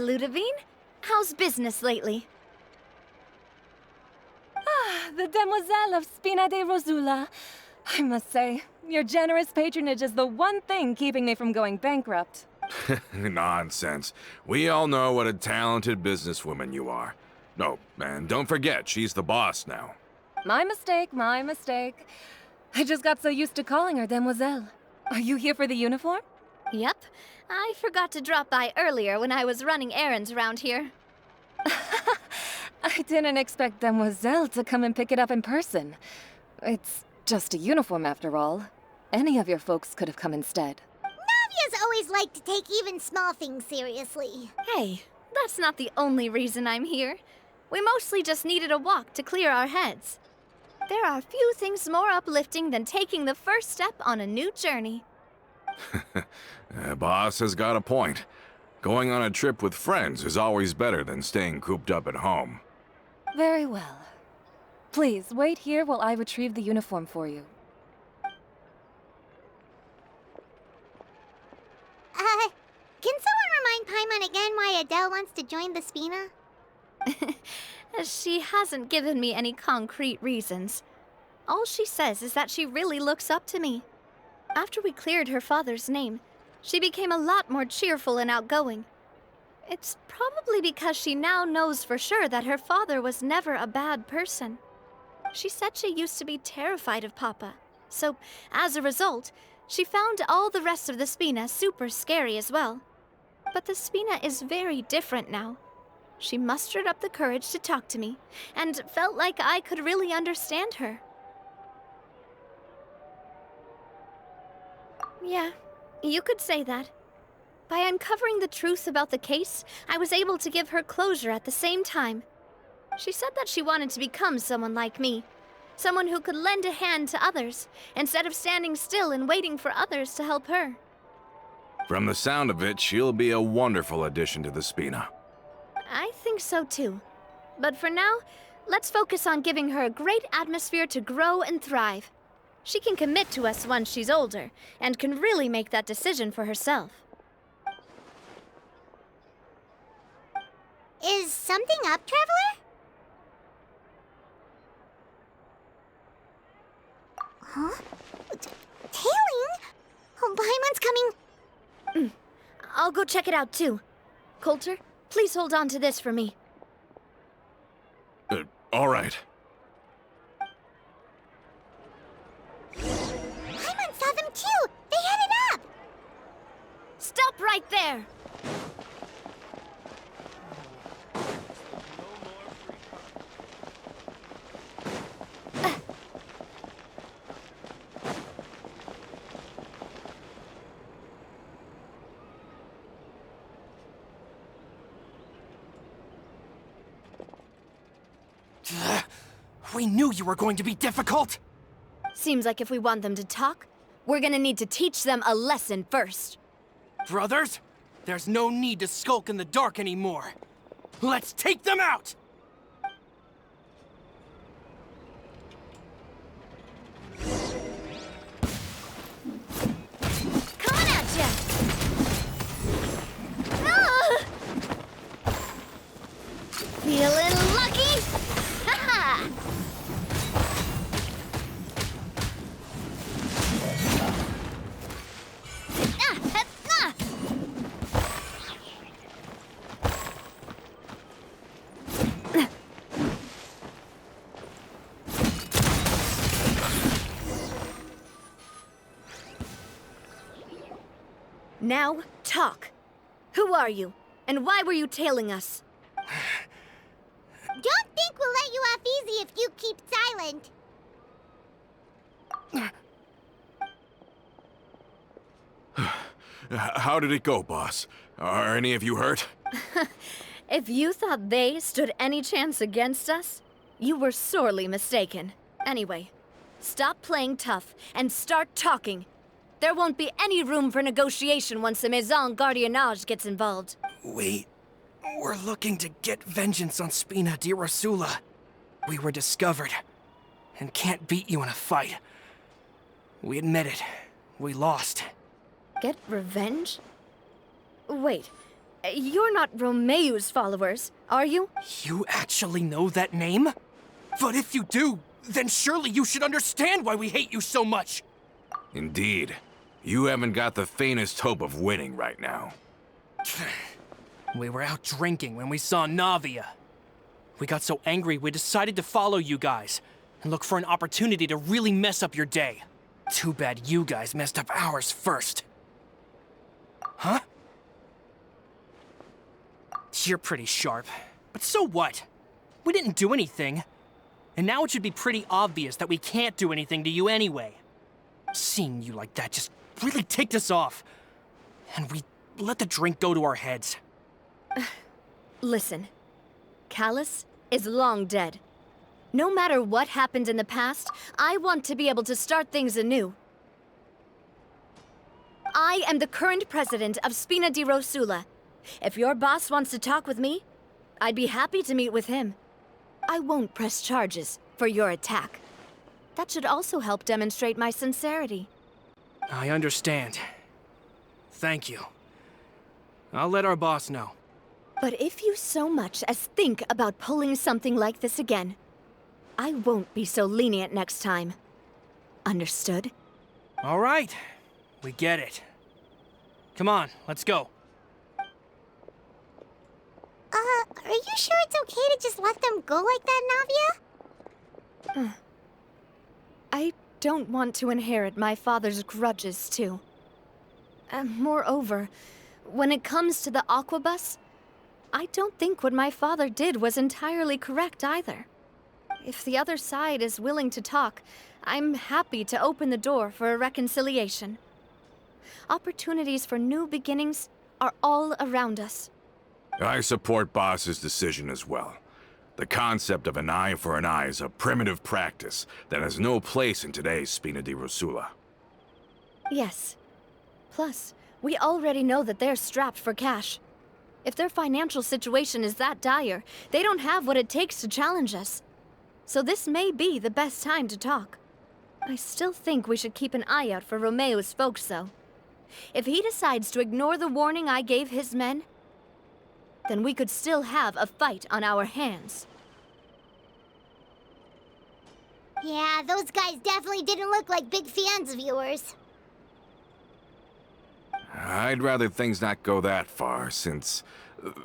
Ludovine. How's business lately? The Demoiselle of Spina de Rosula. I must say, your generous patronage is the one thing keeping me from going bankrupt. Nonsense. We all know what a talented businesswoman you are. No, and don't forget, she's the boss now. My mistake, my mistake. I just got so used to calling her Demoiselle. Are you here for the uniform? Yep. I forgot to drop by earlier when I was running errands around here. I didn't expect Demoiselle to come and pick it up in person. It's just a uniform after all. Any of your folks could have come instead. Navia's always liked to take even small things seriously. Hey, that's not the only reason I'm here. We mostly just needed a walk to clear our heads. There are few things more uplifting than taking the first step on a new journey. Boss has got a point. Going on a trip with friends is always better than staying cooped up at home. Very well. Please, wait here while I retrieve the uniform for you. Can someone remind Paimon again why Adele wants to join the Spina? She hasn't given me any concrete reasons. All she says is that she really looks up to me. After we cleared her father's name, she became a lot more cheerful and outgoing. It's probably because she now knows for sure that her father was never a bad person. She said she used to be terrified of Papa, so as a result, she found all the rest of the Spina super scary as well. But the Spina is very different now. She mustered up the courage to talk to me, and felt like I could really understand her. Yeah, you could say that. By uncovering the truth about the case, I was able to give her closure at the same time. She said that she wanted to become someone like me. Someone who could lend a hand to others, instead of standing still and waiting for others to help her. From the sound of it, she'll be a wonderful addition to the Spina. I think so too. But for now, let's focus on giving her a great atmosphere to grow and thrive. She can commit to us once she's older, and can really make that decision for herself. Is something up, Traveler? Huh? Tailing? Oh, Paimon's coming. I'll go check it out too. Coulter, please hold on to this for me. All right. Paimon saw them too! They headed up! Stop right there! We knew you were going to be difficult! Seems like if we want them to talk, we're gonna need to teach them a lesson first. Brothers, there's no need to skulk in the dark anymore. Let's take them out! Coming at ya! Ah! Feeling lucky? Ha-ha! Now, talk. Who are you? And why were you tailing us? Don't think we'll let you off easy if you keep silent. How did it go, boss? Are any of you hurt? If you thought they stood any chance against us, you were sorely mistaken. Anyway, stop playing tough and start talking. There won't be any room for negotiation once the Maison Gardiennage gets involved. We're looking to get vengeance on Spina di Rosula. We were discovered, and can't beat you in a fight. We admit it. We lost. Get revenge? Wait, You're not Romeu's followers, are you? You actually know that name? But if you do, then surely you should understand why we hate you so much! Indeed. You haven't got the faintest hope of winning right now. We were out drinking when we saw Navia. We got so angry we decided to follow you guys and look for an opportunity to really mess up your day. Too bad you guys messed up ours first. Huh? You're pretty sharp, but so what? We didn't do anything. And now it should be pretty obvious that we can't do anything to you anyway. Seeing you like that just really ticked us off. And we let the drink go to our heads. Listen, Callus is long dead. No matter what happened in the past, I want to be able to start things anew. I am the current president of Spina di Rosula. If your boss wants to talk with me, I'd be happy to meet with him. I won't press charges for your attack. That should also help demonstrate my sincerity. I understand. Thank you. I'll let our boss know. But if you so much as think about pulling something like this again, I won't be so lenient next time. Understood? All right. We get it. Come on, let's go. Are you sure it's okay to just let them go like that, Navia? I don't want to inherit my father's grudges, too. Moreover, when it comes to the Aquabus, I don't think what my father did was entirely correct either. If the other side is willing to talk, I'm happy to open the door for a reconciliation. Opportunities for new beginnings are all around us. I support Boss's decision as well. The concept of an eye for an eye is a primitive practice that has no place in today's Spina di Rosula. Yes. Plus, we already know that they're strapped for cash. If their financial situation is that dire, they don't have what it takes to challenge us. So this may be the best time to talk. I still think we should keep an eye out for Romeu's folks, though. If he decides to ignore the warning I gave his men, then we could still have a fight on our hands. Yeah, those guys definitely didn't look like big fans of yours. I'd rather things not go that far, since,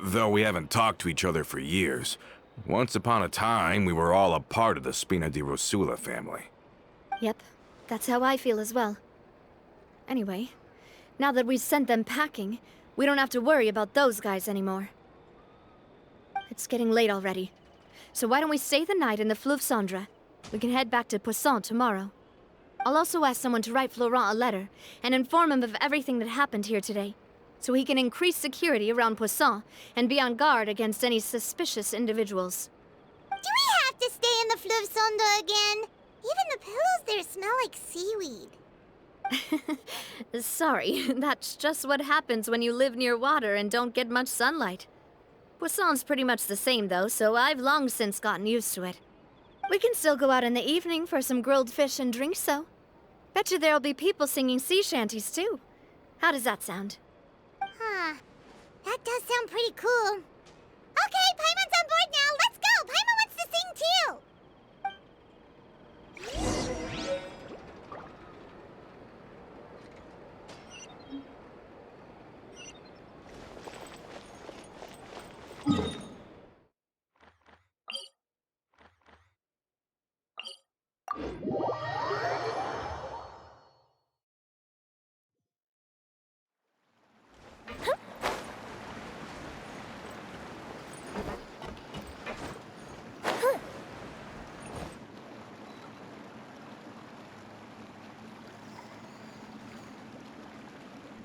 though we haven't talked to each other for years, once upon a time we were all a part of the Spina di Rosula family. Yep, that's how I feel as well. Anyway, now that we've sent them packing, we don't have to worry about those guys anymore. It's getting late already, so why don't we stay the night in the Fleuve Cendre? We can head back to Poisson tomorrow. I'll also ask someone to write Florent a letter and inform him of everything that happened here today, so he can increase security around Poisson and be on guard against any suspicious individuals. Do we have to stay in the Fleuve Cendre again? Even the pillows there smell like seaweed. Sorry, that's just what happens when you live near water and don't get much sunlight. Poisson's pretty much the same, though, so I've long since gotten used to it. We can still go out in the evening for some grilled fish and drinks, though. Bet you there'll be people singing sea shanties, too. How does that sound? Huh. That does sound pretty cool. Okay, Paimon's on board now. Let's go. Paimon wants to sing too.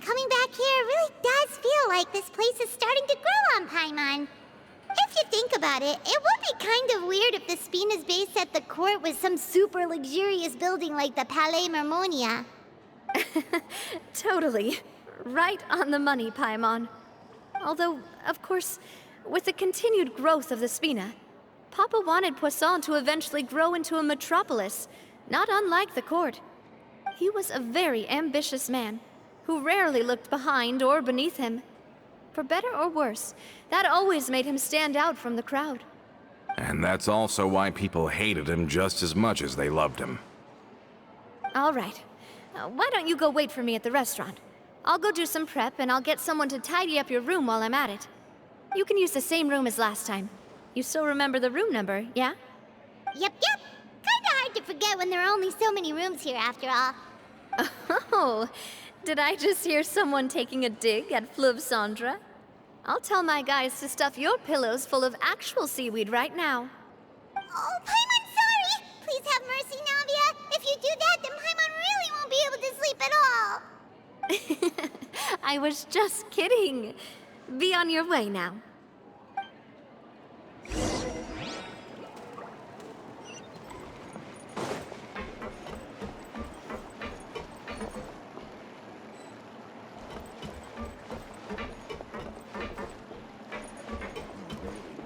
Coming back here really does feel like this place is starting to grow on Paimon. If you think about it, it would be kind of weird if the Spina's base at the court was some super luxurious building like the Palais Mermonia. Totally. Right on the money, Paimon. Although, of course, with the continued growth of the Spina, Papa wanted Poisson to eventually grow into a metropolis, not unlike the court. He was a very ambitious man, who rarely looked behind or beneath him. For better or worse, that always made him stand out from the crowd. And that's also why people hated him just as much as they loved him. All right. Why don't you go wait for me at the restaurant? I'll go do some prep and I'll get someone to tidy up your room while I'm at it. You can use the same room as last time. You still remember the room number, yeah? Yep. Kinda hard to forget when there are only so many rooms here after all. Oh, did I just hear someone taking a dig at Fleuve Cendre? I'll tell my guys to stuff your pillows full of actual seaweed right now. Oh, Paimon, sorry! Please have mercy, Navia. If you do that, then Paimon really won't be able to sleep at all. I was just kidding. Be on your way now.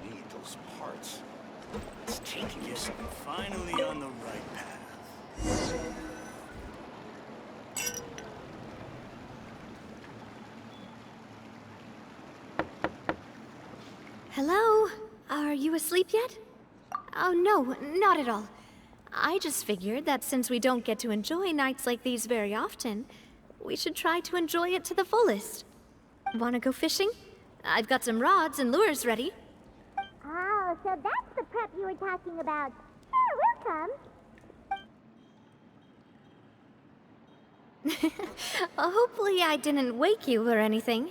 Need those parts. It's taking us finally on the right path. Hello? Are you asleep yet? Oh, no, not at all. I just figured that since we don't get to enjoy nights like these very often, we should try to enjoy it to the fullest. Wanna go fishing? I've got some rods and lures ready. Oh, so that's the prep you were talking about. Sure, we'll come. Hopefully I didn't wake you or anything.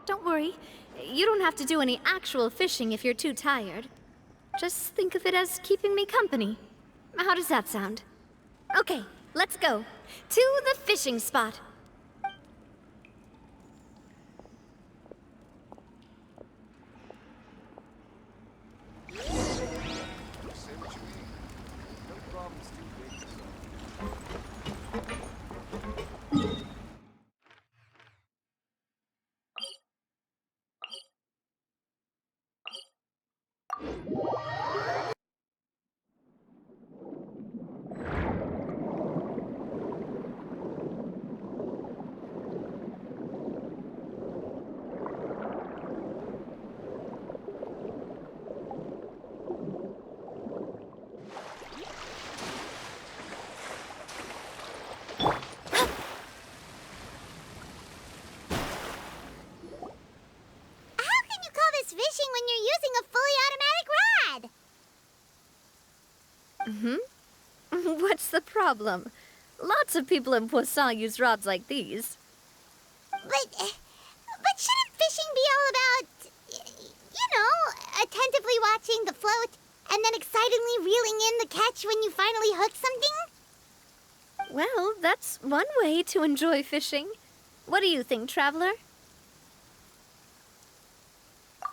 Don't worry. You don't have to do any actual fishing if you're too tired. Just think of it as keeping me company. How does that sound? Okay, let's go. To the fishing spot. How can you call this fishing when you're using a fully automatic rod? What's the problem? Lots of people in Poisson use rods like these. But shouldn't fishing be all about, attentively watching the float and then excitedly reeling in the catch when you finally hook something? Well, that's one way to enjoy fishing. What do you think, Traveler?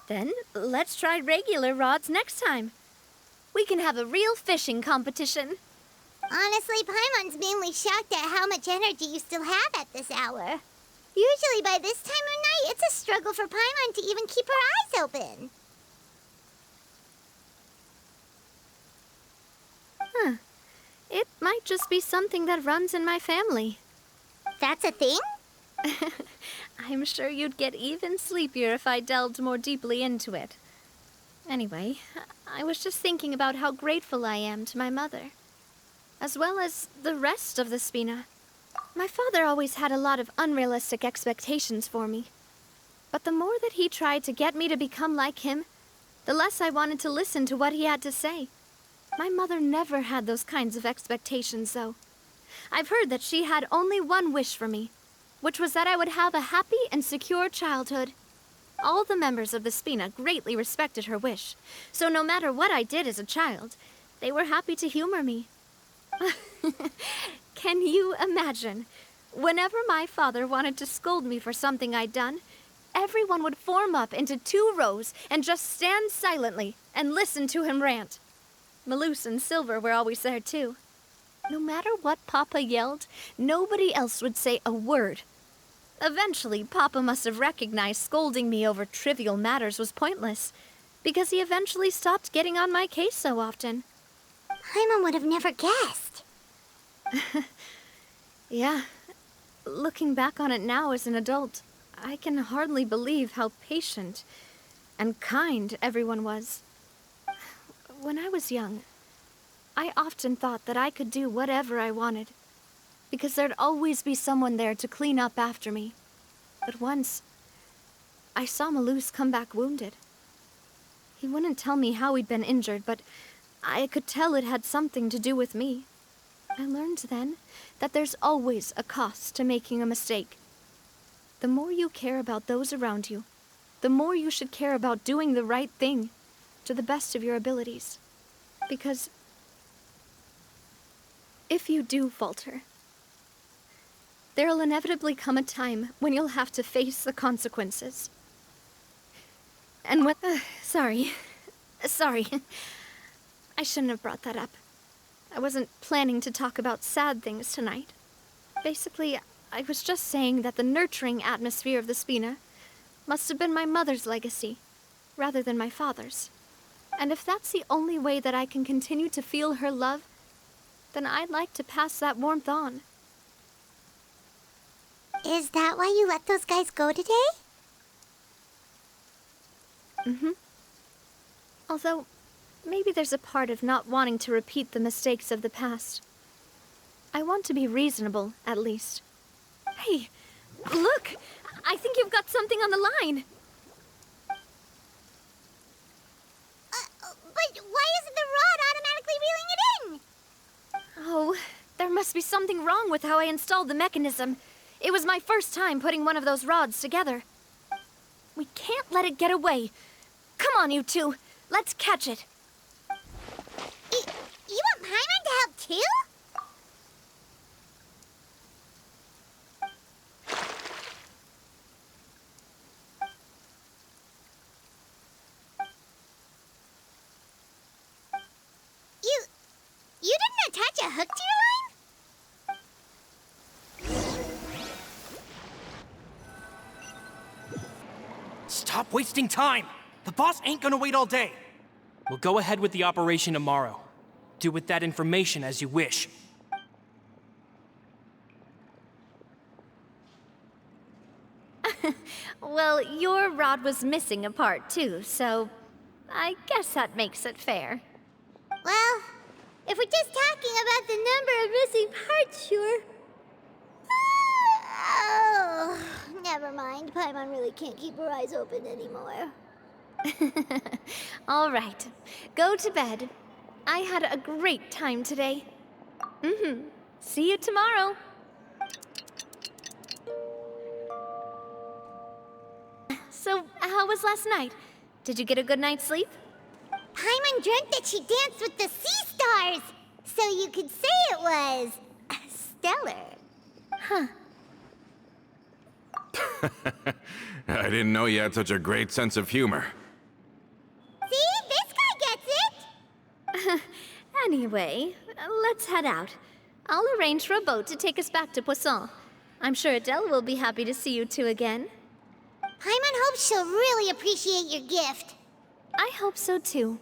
Then, let's try regular rods next time. We can have a real fishing competition. Honestly, Paimon's mainly shocked at how much energy you still have at this hour. Usually by this time of night, it's a struggle for Paimon to even keep her eyes open. Huh. It might just be something that runs in my family. That's a thing? I'm sure you'd get even sleepier if I delved more deeply into it. Anyway, I was just thinking about how grateful I am to my mother, as well as the rest of the Spina. My father always had a lot of unrealistic expectations for me. But the more that he tried to get me to become like him, the less I wanted to listen to what he had to say. My mother never had those kinds of expectations, though. I've heard that she had only one wish for me, which was that I would have a happy and secure childhood. All the members of the Spina greatly respected her wish, so no matter what I did as a child, they were happy to humor me. Can you imagine? Whenever my father wanted to scold me for something I'd done, everyone would form up into 2 rows and just stand silently and listen to him rant. Malouse and Silver were always there too. No matter what Papa yelled, nobody else would say a word. Eventually, Papa must have recognized scolding me over trivial matters was pointless, because he eventually stopped getting on my case so often. Paimon would have never guessed. Yeah. Looking back on it now as an adult, I can hardly believe how patient and kind everyone was. When I was young, I often thought that I could do whatever I wanted, because there'd always be someone there to clean up after me. But once, I saw Malus come back wounded. He wouldn't tell me how he'd been injured, but I could tell it had something to do with me. I learned then that there's always a cost to making a mistake. The more you care about those around you, the more you should care about doing the right thing to the best of your abilities. Because if you do falter, there'll inevitably come a time when you'll have to face the consequences. And when... Sorry. I shouldn't have brought that up. I wasn't planning to talk about sad things tonight. Basically, I was just saying that the nurturing atmosphere of the Spina must have been my mother's legacy, rather than my father's. And if that's the only way that I can continue to feel her love, then I'd like to pass that warmth on. Is that why you let those guys go today? Mm-hmm. Although, maybe there's a part of not wanting to repeat the mistakes of the past. I want to be reasonable, at least. Hey, look! I think you've got something on the line! But why isn't the rod automatically reeling it in? Oh, there must be something wrong with how I installed the mechanism. It was my first time putting one of those rods together. We can't let it get away. Come on, you two. Let's catch it. You want Paimon to help too? You didn't attach a hook to your line? Stop wasting time! The boss ain't gonna wait all day. We'll go ahead with the operation tomorrow. Do with that information as you wish. Well, your rod was missing a part too, so I guess that makes it fair. Well, if we're just talking about the number of missing parts, sure. Oh, never mind. Paimon really can't keep her eyes open anymore. All right, go to bed. I had a great time today. See you tomorrow. So, how was last night? Did you get a good night's sleep? Paimon dreamt that she danced with the sea stars, so you could say it was stellar. Huh. I didn't know you had such a great sense of humor. See? This guy gets it! Anyway, let's head out. I'll arrange for a boat to take us back to Poisson. I'm sure Adele will be happy to see you two again. Paimon hopes she'll really appreciate your gift. I hope so too.